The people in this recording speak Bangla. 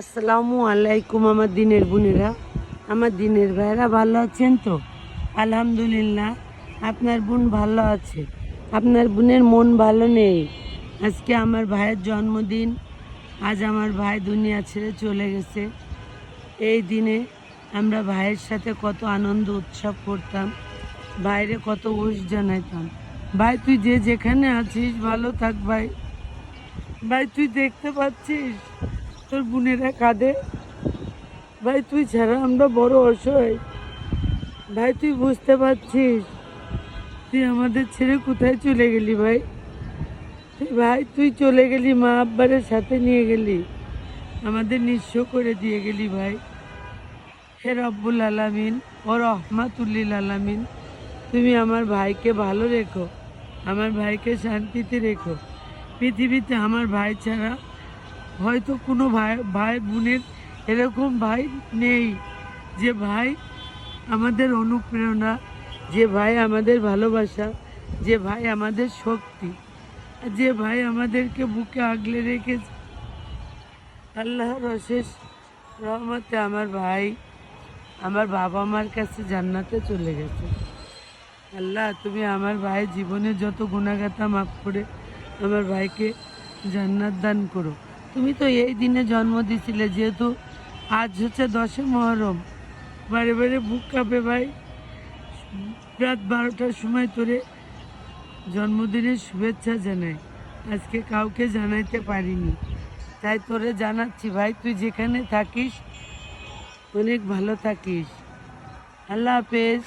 আসসালামু আলাইকুম আমার দিনের বোনেরা, আমার দিনের ভাইরা ভালো আছেন তো? আলহামদুলিল্লাহ, আপনার বোন ভালো আছে। আপনার বোনের মন ভালো নেই। আজকে আমার ভাইয়ের জন্মদিন। আজ আমার ভাই দুনিয়া ছেড়ে চলে গেছে। এই দিনে আমরা ভাইয়ের সাথে কত আনন্দ উৎসব করতাম, বাইরে কত উইশ জানাইতাম। ভাই তুই যে যেখানে আছিস ভালো থাক ভাই। ভাই তুই দেখতে পাচ্ছিস তোর বোনেরা কাঁদে। ভাই তুই ছাড়া আমরা বড় অসহায়। ভাই তুই বুঝতে পারছিস তুই আমাদের ছেড়ে কোথায় চলে গেলি ভাই? তুই চলে গেলি, মা আব্বারের সাথে নিয়ে গেলি, আমাদের নিঃস্ব করে দিয়ে গেলি ভাই। হে রব্বুল আলামিন ও রহমাতুল্লিল আলামিন, তুমি আমার ভাইকে ভালো রেখো, আমার ভাইকে শান্তিতে রেখো। পৃথিবীতে আমার ভাই ছাড়া হয়তো কোনো ভাই ভাই বোনের এরকম ভাই নেই, যে ভাই আমাদের অনুপ্রেরণা, যে ভাই আমাদের ভালোবাসা, যে ভাই আমাদের শক্তি, যে ভাই আমাদেরকে বুকে আগলে রেখেছে। আল্লাহর অশেষ রহমতে আমার ভাই আমার বাবা মার কাছে জান্নাতে চলে গেছে। আল্লাহ তুমি আমার ভাই জীবনে যত গুনাহগাতা মাফ করে আমার ভাইকে জান্নাত দান করো। তুমি তো এই দিনে জন্ম দিছিলে, যেহেতু আজ হচ্ছে 10 মুহররম। বারে বারে বুক কাঁপে ভাই। রাত 12টার সময় তোরে জন্মদিনের শুভেচ্ছা জানাই, আজকে কাউকে জানাইতে পারিনি, তাই তোরে জানাচ্ছি ভাই। তুই যেখানে থাকিস অনেক ভালো থাকিস। আল্লাহ হাফেজ।